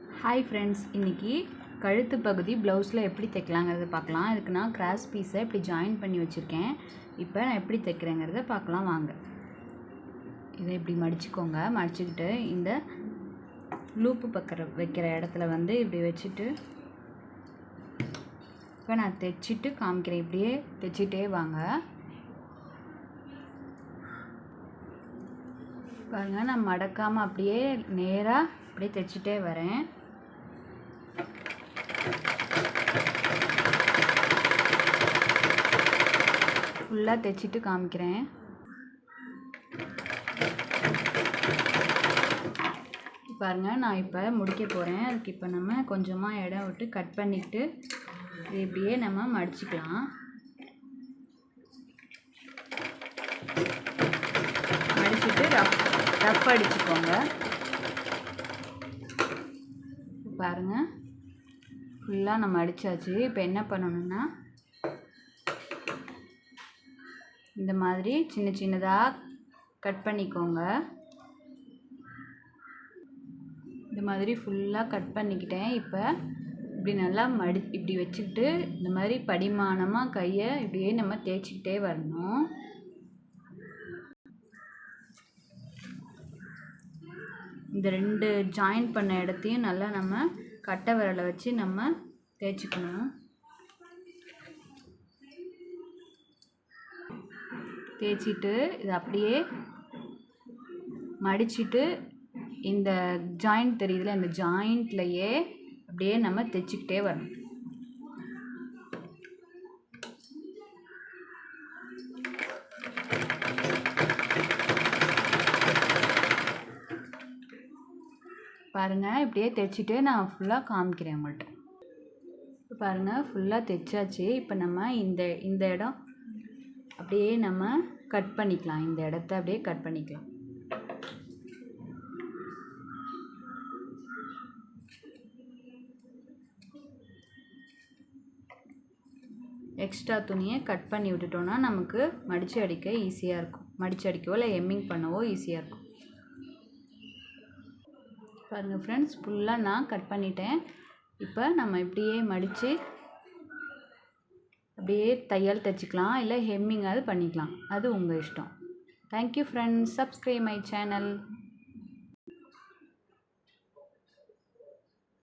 Hi friends, இன்றைக்கி கழுத்து பகுதி ப்ளவுஸில் எப்படி தைக்கலாங்கிறத பார்க்கலாம். இதுக்கு நான் கிராஸ் பீஸை இப்படி ஜாயின் பண்ணி வச்சுருக்கேன். இப்போ நான் எப்படி தைக்கிறேங்கிறத பார்க்கலாம் வாங்க. இதை இப்படி மடிச்சுக்கோங்க. மடிச்சுக்கிட்டு இந்த லூப்பு வைக்கிற இடத்துல வந்து இப்படி வச்சுட்டு இப்போ நான் தைச்சிட்டு காமிக்கிறேன். இப்படியே தைச்சிட்டே வாங்க. பாருங்கள், நான் மடக்காமல் அப்படியே நேராக அப்படியே தைச்சிட்டே வரேன். ஃபுல்லாக தைச்சிட்டு காமிக்கிறேன். பாருங்கள், நான் இப்போ முடிக்க போகிறேன். அதுக்கு இப்போ நம்ம கொஞ்சமாக இடம் விட்டு கட் பண்ணிக்கிட்டு இப்படியே நம்ம மடிச்சுக்கலாம். மடிச்சுட்டு ரஃப் அடிச்சுக்கோங்க. பாருங்கள், ஃபுல்லாக நம்ம அடித்தாச்சு. இப்போ என்ன பண்ணணும்னா இந்த மாதிரி சின்ன சின்னதாக கட் பண்ணிக்கோங்க. இந்த மாதிரி ஃபுல்லாக கட் பண்ணிக்கிட்டேன். இப்போ இப்படி நல்லா இப்படி வச்சுக்கிட்டு இந்த மாதிரி படிமானமாக கையை இப்படியே நம்ம தேய்ச்சிக்கிட்டே வரணும். இந்த ரெண்டு ஜாயின் பண்ண இடத்தையும் நல்லா நம்ம கட்டை விரலை வச்சு நம்ம தேய்ச்சிக்கணும். தேய்ச்சிட்டு இதை அப்படியே மடிச்சிட்டு இந்த ஜாயிண்ட் தெரியுதுல, இந்த ஜாயிண்ட்லையே அப்படியே நம்ம தைச்சிக்கிட்டே வரணும். பாருங்கள், இப்படியே தைச்சிட்டு நான் ஃபுல்லாக காமிக்கிறேன் உங்கள்கிட்ட. இப்போ பாருங்கள், ஃபுல்லாக தைச்சாச்சு. இப்போ நம்ம இந்த இடம் அப்படியே நம்ம கட் பண்ணிக்கலாம். இந்த இடத்த அப்படியே கட் பண்ணிக்கலாம். எக்ஸ்ட்ரா துணியை கட் பண்ணி விட்டுட்டோன்னா நமக்கு மடித்து அடிக்க ஈஸியாக இருக்கும். மடித்து அடிக்கவோ இல்லை எம்மிங் பண்ணவோ ஈஸியாக இருக்கும். பாருங்கள் ஃப்ரெண்ட்ஸ், ஃபுல்லாக நான் கட் பண்ணிட்டேன். இப்போ நம்ம இப்படியே மடித்து அப்படியே தையல் தைச்சிக்கலாம், இல்லை ஹெம்மிங்காவது பண்ணிக்கலாம். அது உங்கள் இஷ்டம். Thank you friends. Subscribe my channel.